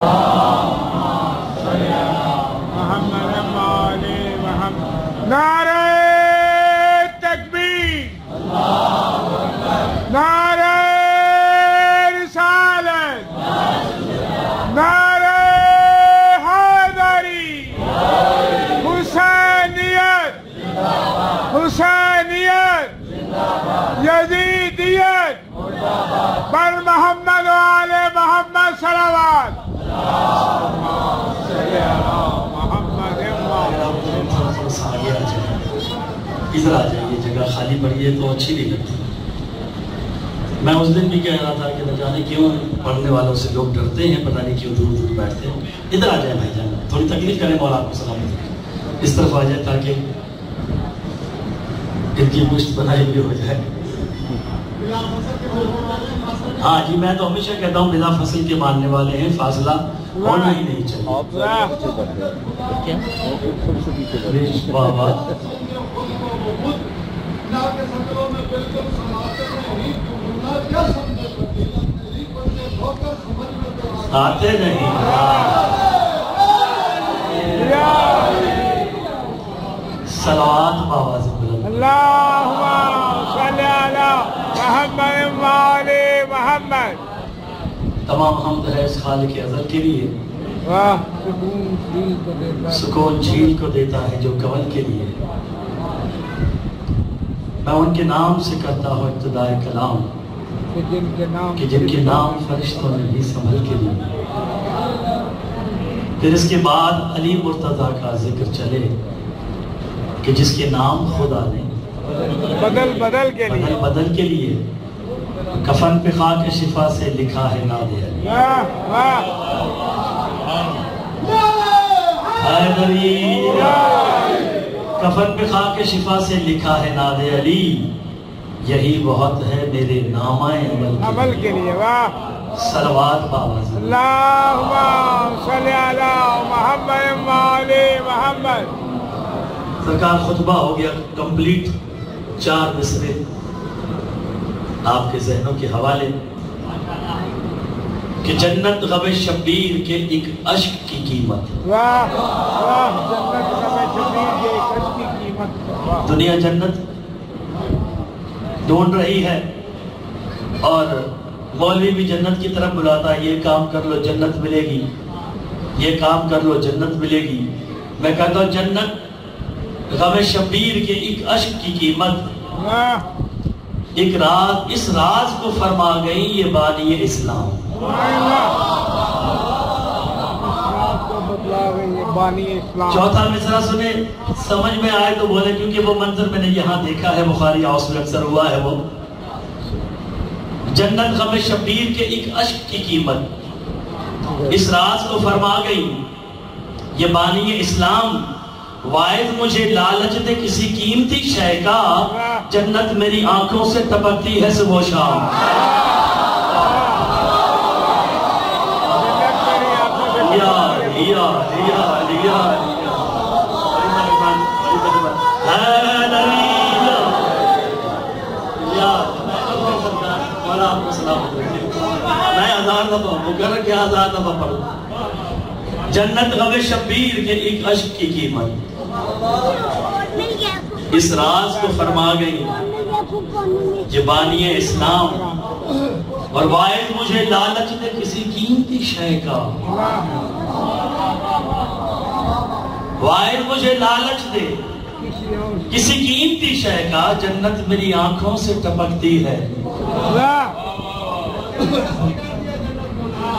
نعرہ تکبیر، نعرہ رسالت، نعرہ حیدری، حسینیت، حسینیت، یزیدیت، بر محمد و آل محمد صلوات۔ ادھر آ جائیے، جگہ خالی پڑی ہے تو اچھی نہیں لگتی۔ میں اس دن بھی کہہ رہا تھا کہ نہ جانے کیوں پڑھنے والوں سے لوگ ڈرتے ہیں، پتہ نہیں کیوں دور دور بیٹھتے ہیں۔ ادھر آ جائیں بھائی جان، تھوڑی تکلیف کریں مولا کو سلامت، اس طرف آ جائیں تاکہ ان کی پشت بنائی بھی ہو جائے۔ ہاں جی، میں تو ہمیشہ کہتا ہوں بلا فصل کے ماننے والے ہیں، فاصلہ ہونا ہی نہیں چاہیے۔ آتے نہیں صلوات باواز بلند، اللہم صلی علی محمد و آل محمد۔ تمام حمد ہے اس خالق ازل کے لیے، سکون جھیل کو دیتا ہے جو کول کے لیے۔ میں ان کے نام سے کرتا ہوں ابتدائے کلام، کہ جن کے نام فرشتوں نے بھی سنبھل کے لیے۔ پھر اس کے بعد علی مرتضیٰ کا ذکر چلے کہ جس کے نام خدا نے بدل کے لیے کفن پہ خاک شفا سے لکھا ہے ناد علی۔ حیدری کفن پہ خاک شفا سے لکھا ہے ناد علی، یہی بہت ہے میرے نامہ عمل کے لیے۔ صلوات باواز، اللہم صلی علی محمد و آل محمد۔ سرکار خطبہ ہو گیا کمپلیٹ، 4 مصرے آپ کے ذہنوں کے حوالے، کہ جنت غم شبیر کے ایک عشق کی قیمت۔ جنت غم شبیر کے ایک عشق کی قیمت۔ دنیا جنت ڈھونڈ رہی ہے، اور مولوی بھی جنت کی طرف بلاتا ہے، یہ کام کر لو جنت ملے گی، یہ کام کر لو جنت ملے گی۔ میں کہتا ہوں جنت غم شبیر کے ایک عشق کی قیمت، ایک راز اس راز کو فرما گئی یہ بانی اسلام۔ چوتھا مصرع سنے، سمجھ میں آئے تو بولے، کیونکہ وہ منظر میں نے یہاں دیکھا ہے، بخاری ہاؤس میں اکثر ہوا ہے۔ وہ جنت غم شبیر کے ایک عشق کی قیمت، اس راز کو فرما گئی یہ بانی اسلام۔ واعظ مجھے لالچ دے کسی قیمتی شے کا، جنت میری آنکھوں سے ٹپکتی ہے صبح و شام۔ میں 1000 دفعہ مقرر کیا 1000 دفعہ پڑھوں۔ جنت غم شبیر کے ایک عشق کی قیمت، اس راز کو فرما گئی یہ بانی اسلام۔ اور واعظ مجھے لالچ دے کسی قیمتی شے کا، واعظ مجھے لالچ دے کسی قیمتی شے کا، جنت میری آنکھوں سے ٹپکتی ہے۔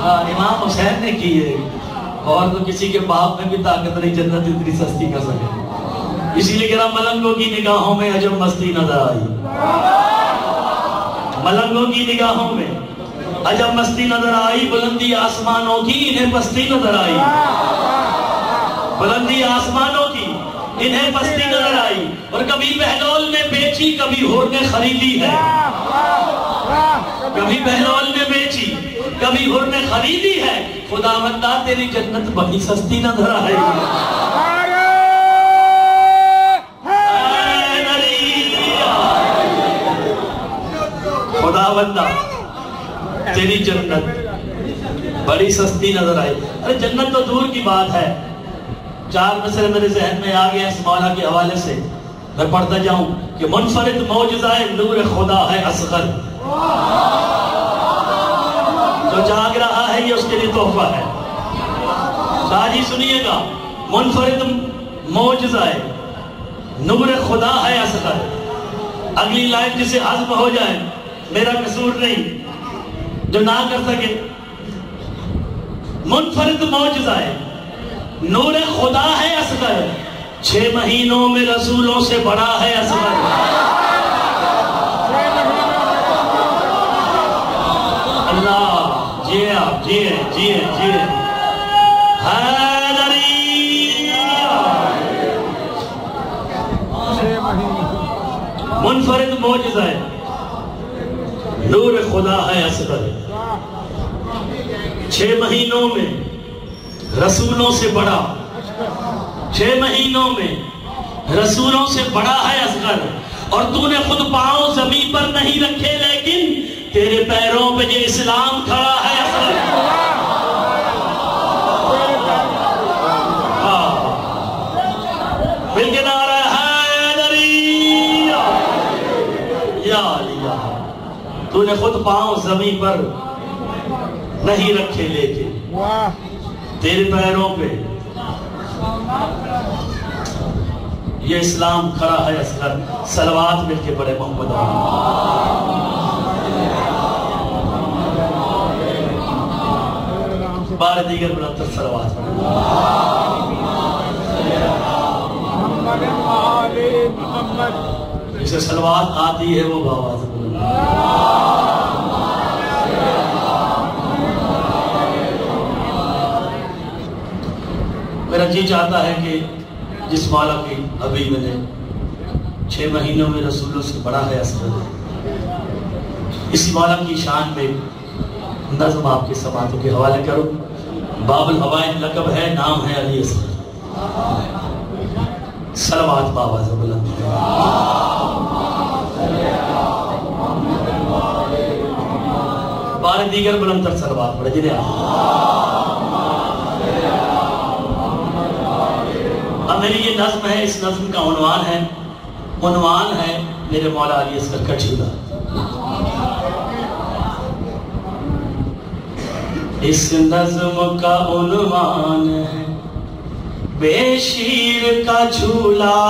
امام حسین نے کی ہے، اور تو کسی کے باپ میں بھی طاقت نہیں جنت اتنی سستی کر سکے۔ اسی لیے کہ ملنگوں کی نگاہوں میں عجب مستی نظر آئی، ملنگوں کی نگاہوں میں عجب مستی نظر آئی، بلندی آسمانوں کی انہیں پستی نظر آئی، بلندی آسمانوں کی انہیں پستی نظر آئی۔ اور کبھی بہلول نے بیچی کبھی ہور نے خریدی ہے، کبھی بہلول نے بیچی کبھی ہور نے خریدی ہے، خداوندہ تیری جنت بڑی سستی نظر آئی۔ خداوندہ تیری جنت بڑی سستی نظر آئی. ارے جنت تو دور کی بات ہے. 4 مسئلے میرے ذہن میں آ گئے ہیں اس مولا کے حوالے سے. میں پڑھتا جاؤں کہ منفرد معجزہ نور خدا ہے اصغر. جو جاگ رہا ہے یہ اس کے لیے تحفہ ہے. شاہی سنیے گا, منفرد معجزہ نور خدا ہے اصغر. اگلی لائن جسے ہضم ہو جائے میرا قصور نہیں, جو نہ کر سکے. منفرد معجزہ نور خدا ہے اصغر. 6 مہینوں میں رسولوں سے بڑا ہے اصغر. اللہ جیے آپ جیے جیے جیے. منفرد معجزہ نور خدا ہے اصغر. 6 مہینوں میں رسولوں سے بڑا, 6 مہینوں میں رسولوں سے بڑا ہے اصغر. اور تو نے خود پاؤں زمین پر نہیں رکھے لیکن تیرے پیروں پہ یہ اسلام کھڑا ہے اصغر. مل کے نعرہ حیدری یا علی. تو نے خود پاؤں زمین پر نہیں رکھے لیکن تیرے پیروں پہ یہ اسلام کھڑا ہے اصغر. صلوات مل کے پڑھے محمد. بار دیگر بلندر صلوات جسے صلوات آتی ہے وہ باواز بلند. میرا جی چاہتا ہے کہ جس مولا کی ابھی میں نے 6 مہینوں میں رسولوں سے بڑا ہے اصغر, اسی مولا کی شان میں نظم آپ کے سماعتوں کے حوالے کروں. باب الحوائن لقب ہے, نام ہے علی اصغر. صلوات باواز بلند. بار دیگر بلندر صلوات پڑھے جنہیں اب میری یہ نظم ہے. اس نظم کا عنوان ہے میرے مولا علی اصغر کا جھولا. اس نظم کا عنوان ہے بے شیر کا جھولا.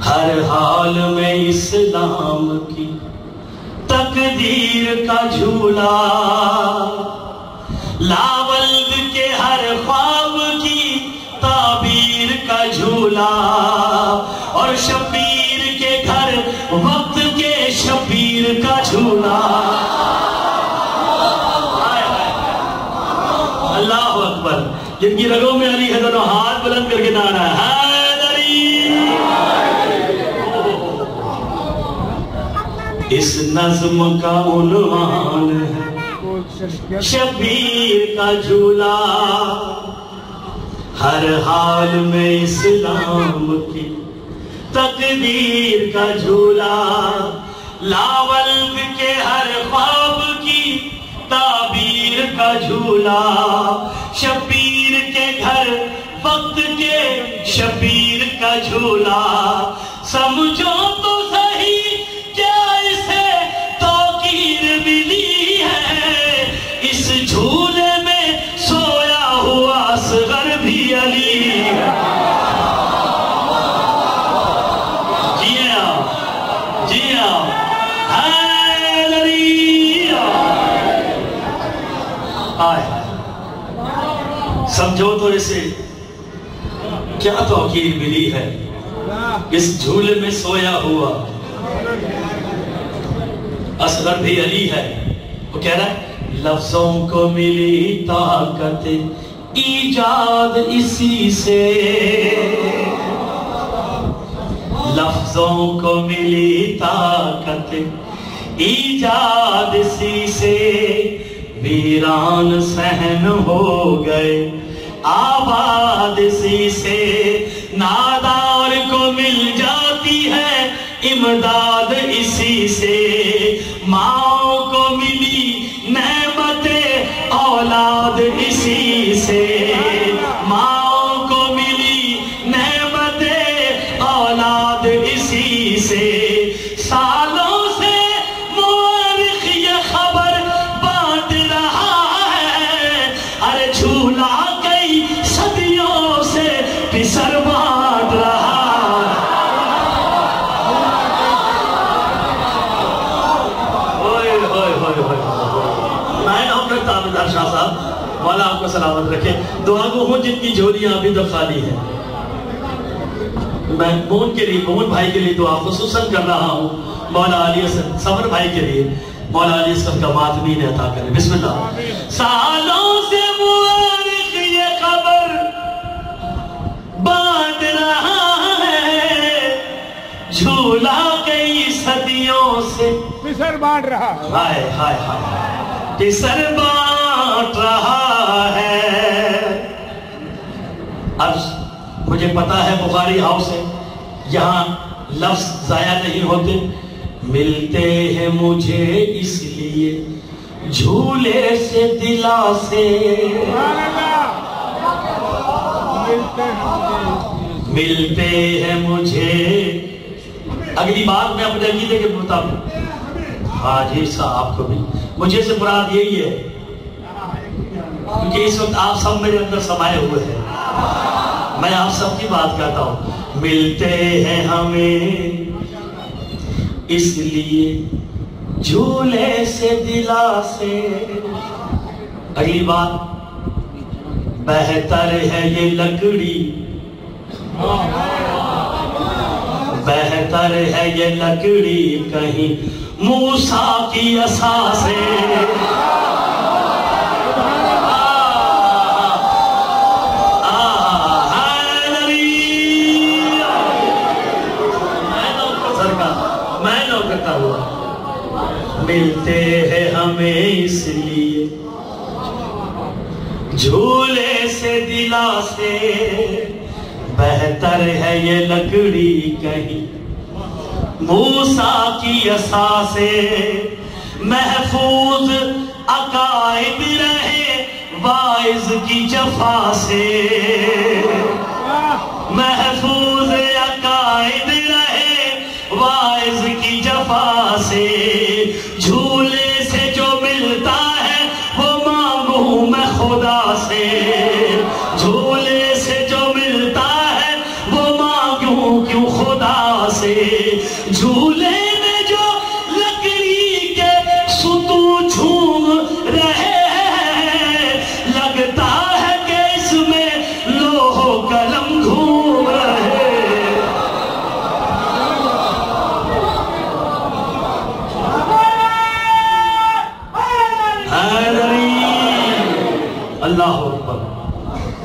ہر حال میں اسلام کی تقدیر کا جھولا. لاولد کے ہر خواب کی تعبیر کا جھولا. اور شبیر کے گھر وقت کے شبیر کا جھولا. اللہ اکبر. جن کی رگوں میں علی ہے دونوں ہاتھ بلند کر کے نعرہ حیدری. اس نظم کا عنوان ہے شبیر کا جھولا. ہر حال میں اسلام کی تقدیر کا جھولا. لاولد کے ہر خواب کی تعبیر کا جھولا. شبیر کے گھر وقت کے شبیر کا جھولا. سمجھو تو صحیح کیا اسے توقیر ملی ہے. اس جھولے میں سویا ہوا اصغر بھی علی ہے. جی ہاں جی ہاں سمجھو تو اسے کیا توقیر ملی ہے. اس جھولے میں سویا ہوا اصغر بھی علی ہے. وہ کہہ رہا ہے لفظوں کو ملی طاقت ایجاد اسی سے. لفظوں کو ملی طاقت ایجاد اسی سے. ویران صحن ہو گئے آباد اسی سے. نادار کو مل جاتی ہے امداد اسی سے. ماں کو ملی اسی سے ماں کو ملی نعمت اولاد اسی سے سالوں سے مورخ یہ خبر بانٹ رہا ہے ارے جھولا کئی صدیوں سے پسر بانٹ رہا تابدار شاہ صاحب مولا آپ کو سلامت رکھے دعا کو ہوں جن کی جھولیاں ابھی تک خالی ہیں میں مون کے لیے مون بھائی کے لیے دعا خصوصاً کر رہا ہوں مولا علی صبر بھائی کے لیے مولا علی صبر کا ماتمین عطا کرے بسم اللہ سالوں سے مورخ یہ خبر بانٹ رہا ہے جھولا کئی صدیوں سے پسر بانٹ رہا ہائے ہائے ہائے پسر بانٹ رہا ہے عرض مجھے پتا ہے بخاری ہاؤس ہے یہاں لفظ ضائع نہیں ہوتے ملتے ہیں مجھے اس لیے جھولے سے دلا سے ملتے ہیں مجھے اگلی بات میں اپنے عقیدے کے مطابق حاجی صاحب کو بھی مجھے سے مراد یہی ہے کیونکہ اس وقت آپ سب میرے اندر سمائے ہوئے ہیں میں آپ سب کی بات کرتا ہوں ملتے ہیں ہمیں اس لیے جھولے سے دلا سے اگلی بات بہتر ہے یہ لکڑی بہتر ہے یہ لکڑی کہیں موسیٰ کی عصا سے میں نو کرتا ہوا ملتے ہیں ہمیں اس لیے جھولے سے دلا سے بہتر ہے یہ لکڑی کہیں موسیٰ کی عصا سے محفوظ عقائد رہے واعظ کی جفا سے محفوظ عقائد رہے واعظ کی جفا سے جھولے سے جو ملتا ہے وہ مانگوں میں خدا سے جھولے سے جو ملتا ہے وہ مانگوں کیوں خدا سے جھولے میں جو لکڑی کے ستون جھوم رہے ہیں لگتا ہے کہ اس میں لوح و قلم گھوم رہے اللہ اکبر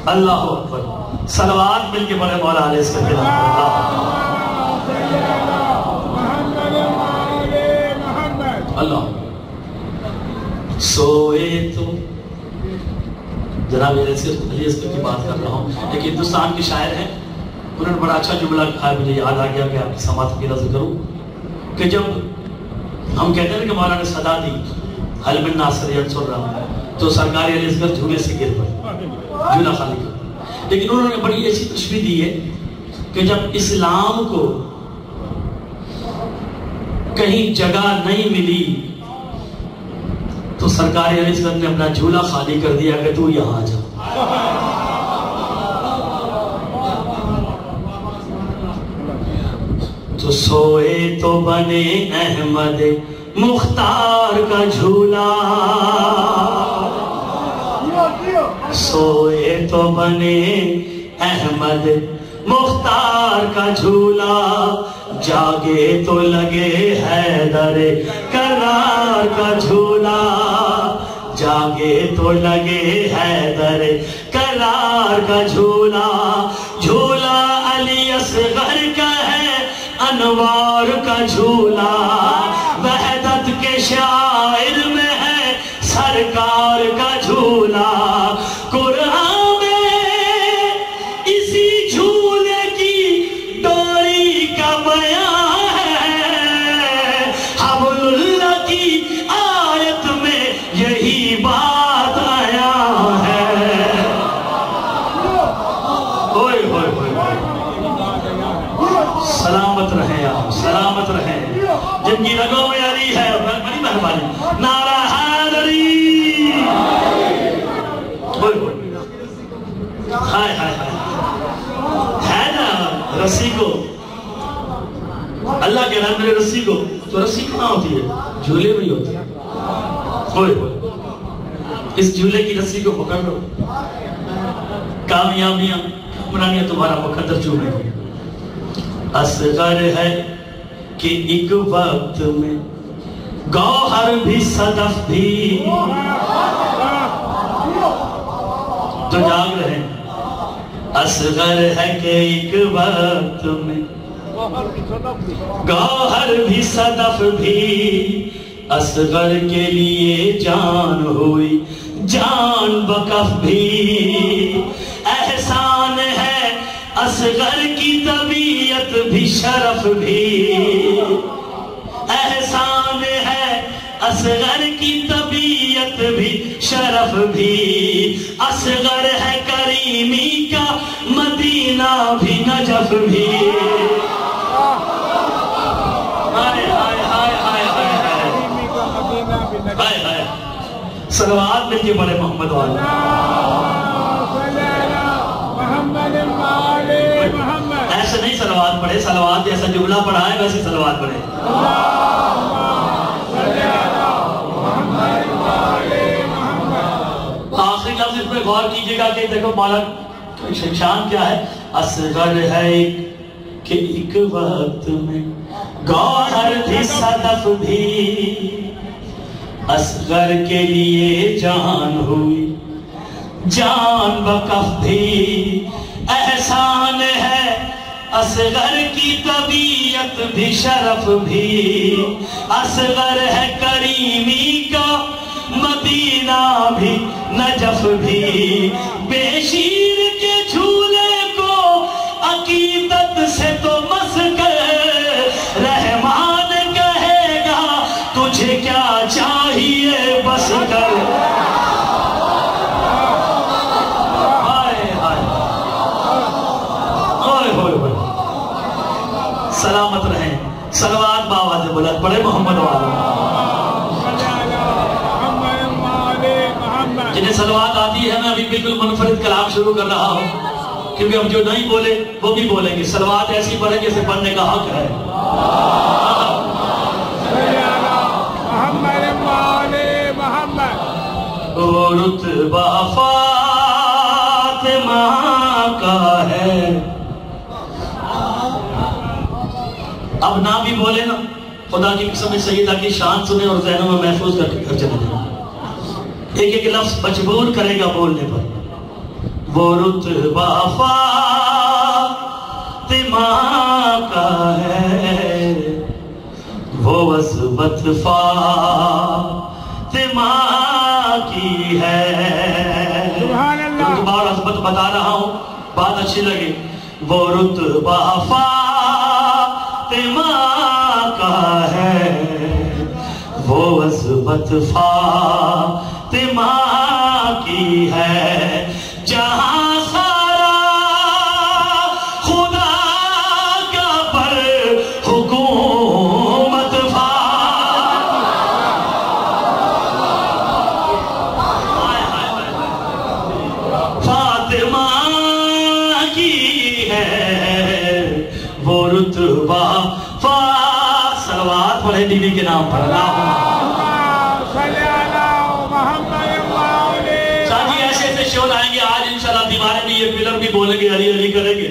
اللہ اکبر صلوات مل کے بڑے مولا علیہ السلام اللہ سوئے تو جناب علیہ السلام کی بات کر رہا ہوں ایک ہندوستان کی شاعر ہیں انہوں نے بڑا اچھا جملہ کہا مجھے یاد آ گیا کہ آپ کی سماعت کی نظر کروں کہ جب ہم کہتے ہیں کہ مولانا نے صدا دی حل من ناصر ینصر رہا تو سرکار علیہ السلام جھولے سے گر پڑے جھولا خالی کر لیکن انہوں نے بڑی ایسی تشبیہ دی ہے کہ جب اسلام کو کہیں جگہ نہیں ملی تو سرکار علیہ السلام نے اپنا جھولا خالی کر دیا کہ تو یہاں جا تو سوئے تو بنے احمد مختار کا جھولا سوئے تو بنے احمد مختار کا جھولا جاگے تو لگے حیدر کرار کا جھولا جاگے تو لگے حیدر کرار کا جھولا جھولا علی اصغر کا ہے انوار کا جھولا وحدت کے شاعر میں ہے سرکار کا جھولا قرآن میں اسی جھولے کی ڈوری کا بیان ہے حبل اللہ کی آیت میں یہی بات آیا ہے سلامت رہیں آپ، سلامت رہیں، جن کی رگوں میں علی ہے، بڑی مہربانی، نعرہ حیدری، ہائے ہائے ہائے، ہے نا رسی کو اللہ کہہ رہا ہے میرے رسی کو، تو رسی کہاں ہوتی ہے؟ جھولے میں ہی ہوتی ہے، ہوئے اس جھولے کی رسی کو پکڑ لو، کامیابیاں حکمرانیاں تمہارا مقدر چومیں گے۔ اصغر ہے کہ ایک وقت میں گوہر بھی صدف بھی، تو جاگ رہے ہیں، اصغر ہے کہ ایک وقت میں گوہر بھی صدف بھی، اصغر کے لیے جان ہوئی جان بکف بھی، احسان ہے اصغر کی طبیعت بھی شرف بھی، احسان ہے اصغر کی طبیعت بھی شرف بھی، اصغر ہے کریمی کا مدینہ بھی نجف بھی، صلوات مل کے پڑھے محمد والے، ایسے نہیں صلوات پڑھے، صلوات جیسا جملہ پڑھا ہے ویسے صلوات پڑھے۔ آخری لفظ اس میں غور کیجئے گا کہ دیکھو مولا شان کیا ہے، اصغر ہے کہ ایک وقت میں گوہر بھی صدف بھی، اصغر کے لیے جان ہوئی جان بکف بھی، احسان ہے اصغر کی طبیعت بھی شرف بھی، اصغر ہے کریمی کا مدینہ بھی نجف بھی، بے شیر کے جھولے کو عقیدت سے تو مس کر رحمان کہے گا تجھے کیا چاہیے بس کر، سلامت رہیں، صلوات باواز بلند پڑھے محمد والا، جنہیں صلوات آتی ہے میں ابھی بالکل منفرد کلام شروع کر رہا ہوں، کیونکہ ہم جو نہیں بولے وہ بھی بولیں گے، صلوات ایسی پڑھیں جیسے پڑھنے کا حق ہے۔ رتبہ فاطمہ کا ہے، اب نہ بھی بولے نا، خدا کی قسم سیدہ کی شان سنیں اور ذہنوں میں محفوظ کر کے گھر چلے جائیں، ایک ایک لفظ مجبور کرے گا بولنے پر۔ وہ رتبہ فاطمہ کا ہے، وہ عظمت فاطمہ کی ہے، رتبہ اور عظمت بتا رہا ہوں بات اچھی لگے، وہ رتبہ فاطمہ کا ہے، وہ عظمت فاطمہ کی ہے، جہاں سارا خدا کا پر حکومت فاطمہ کی ہے، وہ رتبہ صلوات پڑھے بیوی کے نام پر، ساتھی ایسے ایسے شعر آئیں گے آج انشاءاللہ دیوارے بھی یہ فلم بھی بولیں گے، علی علی کریں گے۔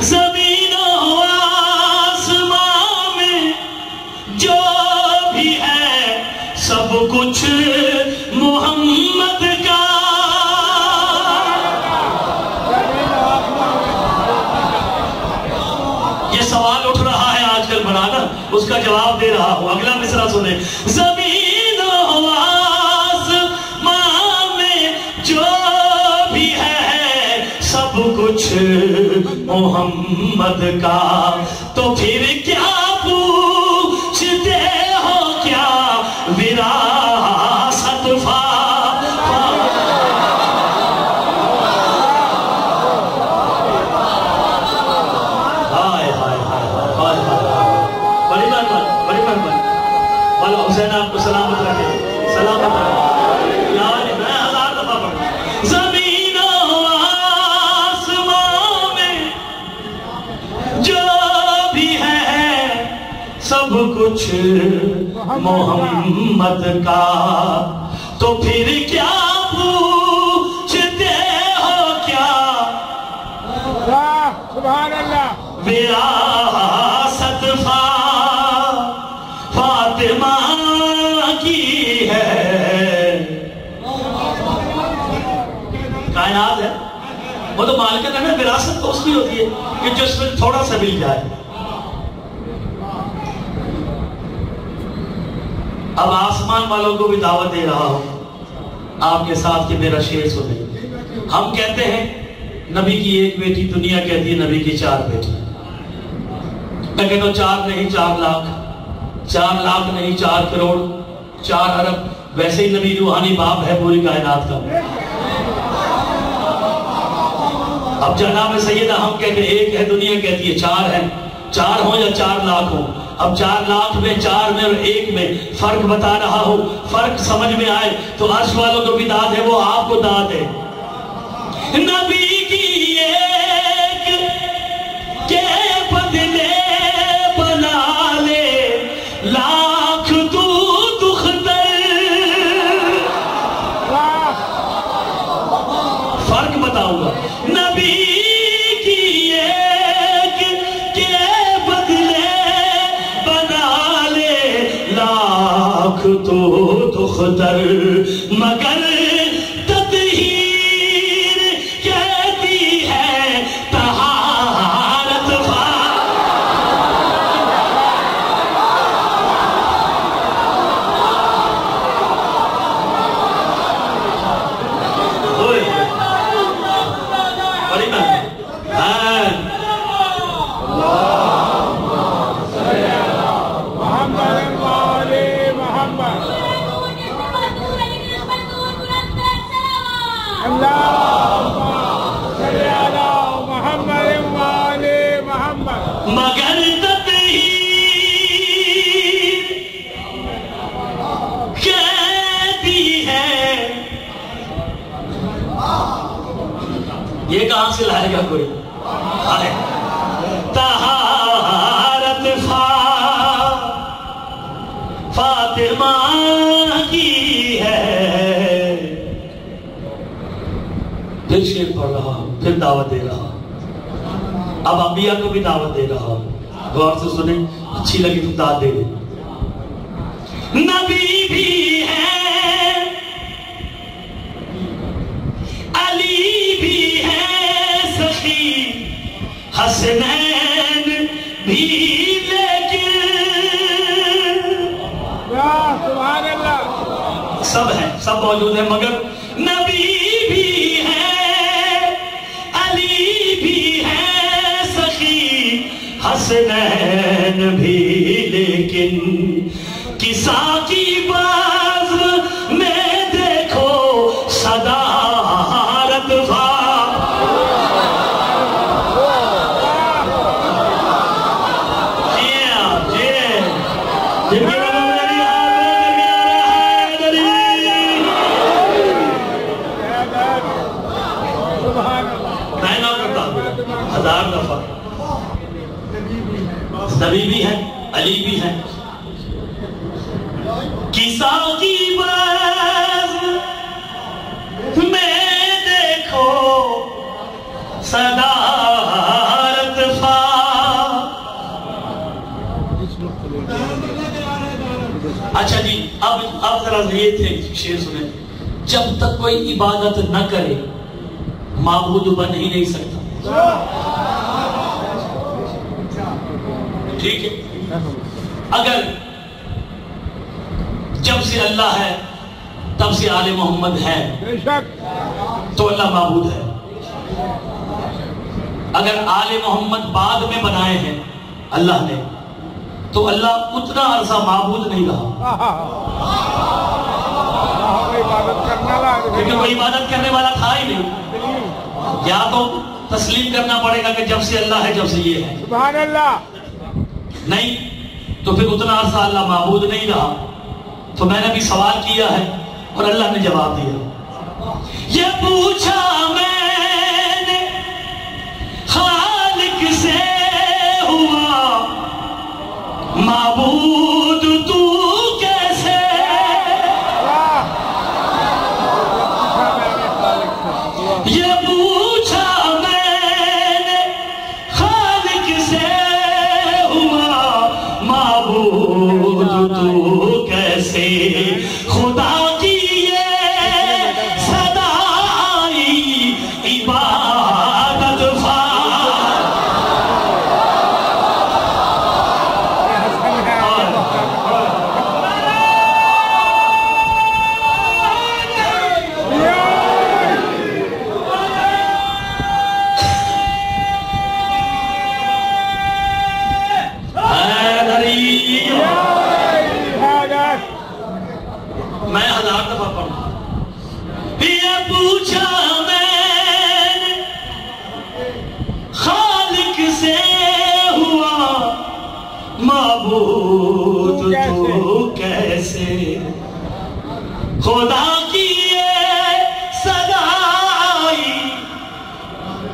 زمین و آسمان میں جو بھی ہے سب کچھ محمد کا، یہ سوال اٹھ رہا ہے آج کل بڑا نا، اس کا جواب دے رہا ہوں، اگلا مصرع سنیں۔ زمین و آسمان میں جو بھی ہے سب کچھ محمد کا، تو پھر کیا پوچھتے ہو کیا وراثت کچھ محمد کا، تو پھر کیا پوچھتے ہو کیا؟ سبحان اللہ. وراثت فاطمہ کی ہے. کائنات ہے وہ تو مالکت ہے نا، وراثت تو اس کی ہوتی ہے کہ جس میں تھوڑا سا مل جائے. اب آسمان والوں کو بھی دعوت دے رہا ہوں آپ کے ساتھ کہ میرا شعر سنیں. ہم کہتے ہیں نبی کی ایک بیٹی، دنیا کہتی ہے نبی کی 4 بیٹی. میں کہتا ہوں 4 نہیں 4 لاکھ، 4 لاکھ نہیں 4 کروڑ، 4 ارب. ویسے ہی نبی روحانی باپ ہے پوری کائنات کا. اب جناب سیدہ ہم کہتے ہیں ایک ہے، دنیا کہتی ہے 4 ہے. 4 ہوں یا 4 لاکھ ہوں، اب 4 لاکھ میں 4 میں اور 1 میں فرق بتا رہا ہوں. فرق سمجھ میں آئے تو عرش والوں کو بھی داد ہے، وہ آپ کو داد ہے. نبی کی ایک کے بدلے بنا لے لاکھ تو دختر. فرق بتاؤں گا. نبی کی ایک کے بدلے بنا لے لاکھ تو دختر، مگر مگر تطہیر کہتی ہے. یہ کہاں سے لائے گا کوئی؟ طہارت فاطمہ کی ہے. پھر شعر پڑھ رہا ہوں، پھر دعوت دے رہا ہوں. اب انبیاء کو بھی دعوت دے رہا ہوں، غور سے سنیں، اچھی لگی تو داد دے دیں. نبی بھی ہے، علی بھی ہے سخی، حسنین بھی، لیکن سبحان اللہ سب ہیں، سب موجود ہیں، مگر نبی بھی ہے، علی بھی ہے، حسنین بھی، لیکن کسا کی باز میں دیکھو صدارت میں نہ کرتا 1000 دفعہ. نبی بھی ہے، علی بھی ہے، کسا کی باز میں دیکھو صدارت اچھا جی، اب ذرا یہ تھے شعر سنیں. جب تک کوئی عبادت نہ کرے معبود بن ہی نہیں سکتا. ٹھیک ہے، اگر جب سے اللہ ہے تب سے آل محمد ہے تو اللہ معبود ہے. اگر آل محمد بعد میں بنائے ہیں اللہ نے تو اللہ اتنا عرصہ معبود نہیں رہا، کیونکہ وہ عبادت کرنے والا تھا ہی نہیں. یا تو تسلیم کرنا پڑے گا کہ جب سے اللہ ہے جب سے یہ ہے. سبحان اللہ. نہیں تو پھر اتنا عرصہ اللہ معبود نہیں رہا. تو میں نے بھی سوال کیا ہے اور اللہ نے جواب دیا. یہ پوچھا میں نے خالق سے ہوا معبود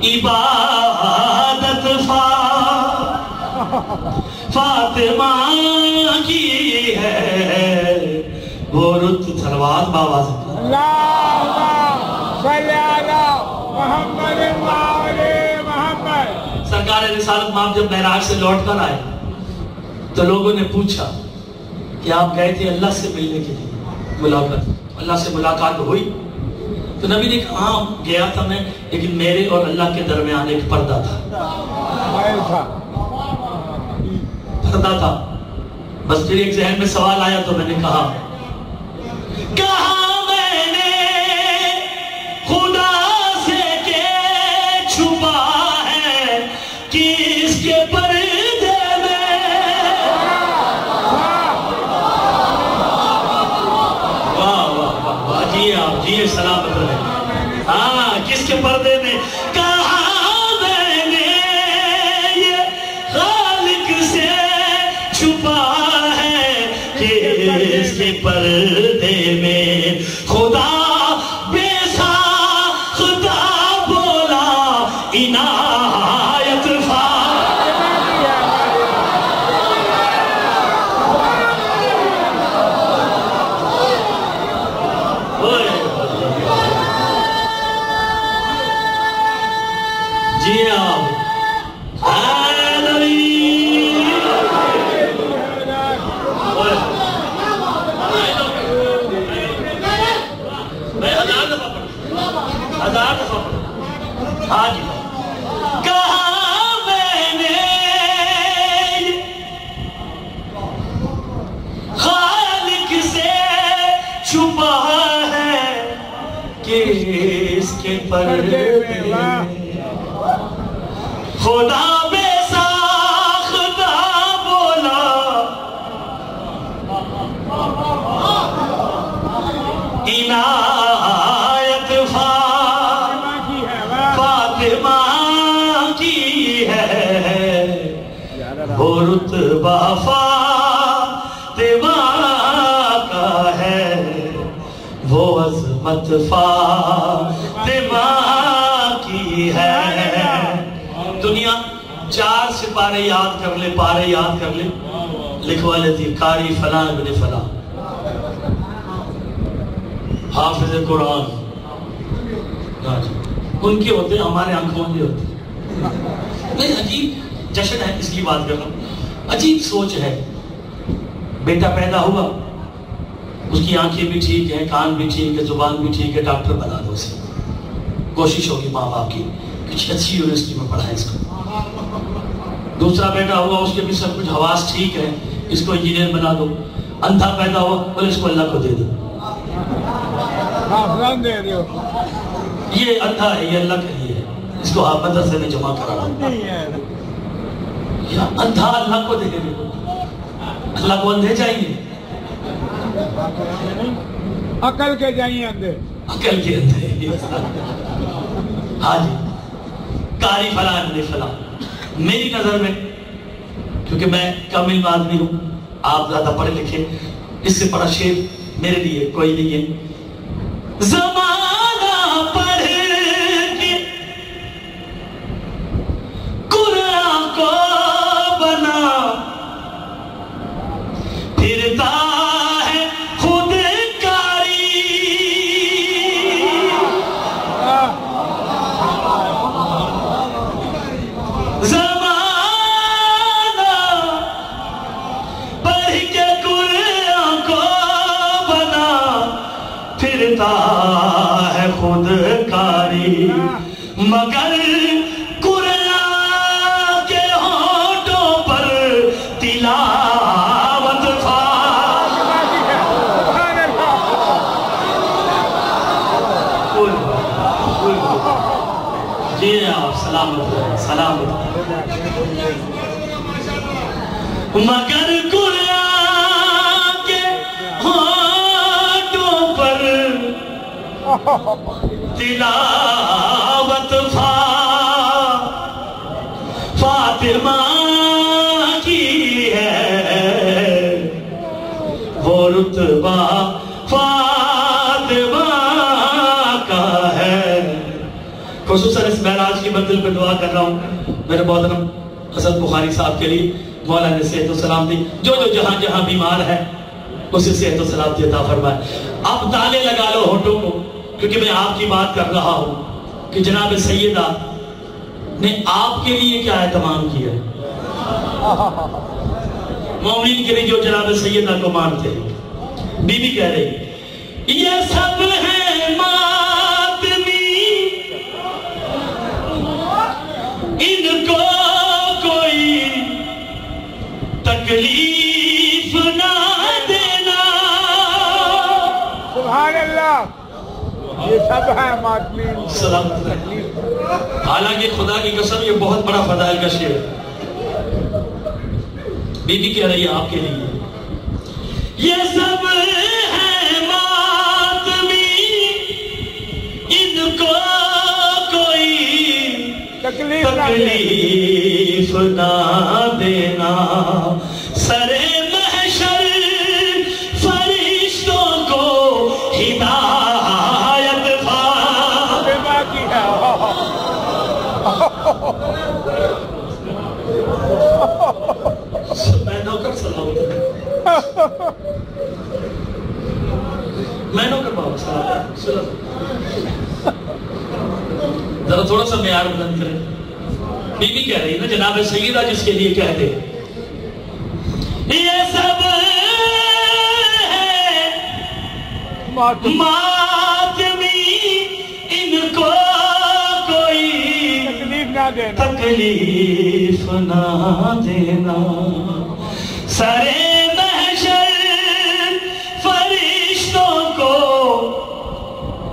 عبادت فاطمہ کی ہے، وہ رت سلوات بابا سے اللہم صلی علی محمد وآلِ محمد۔ سرکار رسالت مآب جب معراج سے لوٹ کر آئے تو لوگوں نے پوچھا کہ آپ گئے تھے اللہ سے ملنے کے لیے، ملاقات، اللہ سے ملاقات ہوئی؟ تو نبی نے کہا ہاں گیا تھا میں، لیکن میرے اور اللہ کے درمیان ایک پردہ تھا، پردہ تھا۔ بس پھر ایک ذہن میں سوال آیا تو میں نے کہا میں نے خدا سے کہ چھپا ہے کس کے پردے میں، واہ واہ واہ، جی آپ جی سلامت رہے، ہاں کس کے پردے میں؟ کہا میں نے یہ خالق سے چھپا ہے کس کے پردے میں، خدا بے ساختہ بولا عنایت جی آپ ہاں جی، کہا میں نے خالق سے چھپا ہے کس کے پردے میں، خدا بے ساختہ بولا عنایت فاطمہ کی ہے، وہ رتبہ فاطمہ کا ہے، وہ عظمت فاطمہ کی ہے۔ دنیا 4 سپارے یاد کر لے، پارے یاد کر لے، لکھوا لیتی قاری فلاں ابن فلاں، حافظ قرآن، ان کے ہوتے ہیں، ہمارے آنکھوں میں ہوتے ہیں۔ نہیں، عجیب جشن ہے، اس کی بات کر رہا ہوں۔ عجیب سوچ ہے، بیٹا پیدا ہوا، اس کی آنکھیں بھی ٹھیک ہیں، کان بھی ٹھیک ہے، زبان بھی ٹھیک ہے، ڈاکٹر بنا دو اسے، کوشش ہوگی ماں باپ کی کچھ اچھی یونیورسٹی میں پڑھائیں اس کو۔ دوسرا بیٹا ہوا، اس کے بھی سب کچھ حواس ٹھیک ہے، اس کو انجینئر بنا دو۔ اندھا پیدا ہوا، بولے اس کو اللہ کو دے دو، یہ اندھا ہے، یہ اللہ کے لیے ہے، اس کو آپ مدرسے میں جمع کرا دو۔ اندھا اللہ کو دے دے، اللہ کو اندھے چاہیے، عقل کے جائیں اندھے، عقل کے اندھے۔ ہاں جی، قاری فلاں ابن فلاں، میری نظر میں، کیونکہ میں کم علم آدمی ہوں، آپ زیادہ پڑھے لکھے، اس سے بڑا شعر میرے لیے کوئی نہیں ہے۔ زمانہ پڑھ کے قرآن کو بنا پھرتا ہے خود کاری، زمانہ پڑھ کے قرآن کو بنا پھرتا ہے خود کاری، مگر قرآن کے ہونٹوں پر تلاوت جی آپ سلامت رہے، سلامت رہے، مگر قرآن کے ہونٹوں پر تلاوت فاطمہ کی ہے، وہ رتبہ فاطمہ کا ہے۔ خصوصاً اس معراج کی منزل پہ دعا کر رہا ہوں میرے محترم حسن بخاری صاحب کے لیے، مولا نے صحت و سلامتی، جو جہاں جہاں بیمار ہے اسے صحت و سلامتی عطا فرمائے۔ اب تالے لگا لو ہونٹوں کو، کیونکہ میں آپ کی بات کر رہا ہوں کہ جناب سیدہ نے آپ کے لیے کیا اہتمام کیا ہے، مومنین کے لیے جو جناب سیدہ کو مانتے ہیں۔ بی بی کہہ رہی یہ سب ہے ماتمی، ان کو کوئی تکلیف نہ دینا۔ سبحان اللہ، یہ سب ہے ماتمی سلام۔ حالانکہ خدا کی قسم یہ بہت بڑا فضائل کا شعر ہے۔ بی بی کہہ رہی ہے آپ کے لیے یہ سب ہے ماتمی، ان کو کوئی تکلیف نہ دینا، سرے محشر فرشتوں کو ہدایت باقی ہے۔ میں نوکر سلام، میں نوکر بابا سلام، ذرا تھوڑا سا معیار بلند کریں۔ بی بی کہہ رہی ہے نا جناب سیدہ جس کے لیے کہتے یہ سب ہے ماتمی، ان کو کوئی تکلیف نہ دینا، سرے محشر فرشتوں کو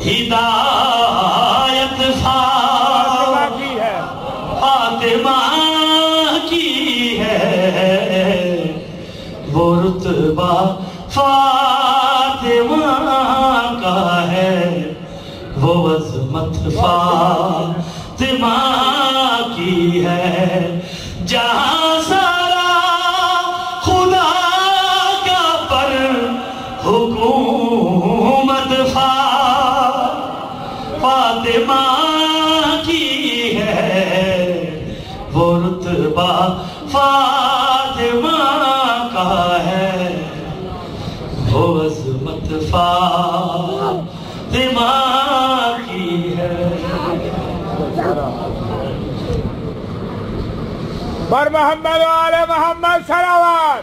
ہدایت فاطمہ کی ہے، وہ رتبہ فاطمہ کا ہے، وہ عظمت فاطمہ کی ہے، جہاں سارا خدا کا پر حکومت فاطمہ کی ہے، وہ رتبہ فاطمہ کا ہے، وہ عظمت فاطمہ کی ہے۔ بر محمد و آل محمد صلوات۔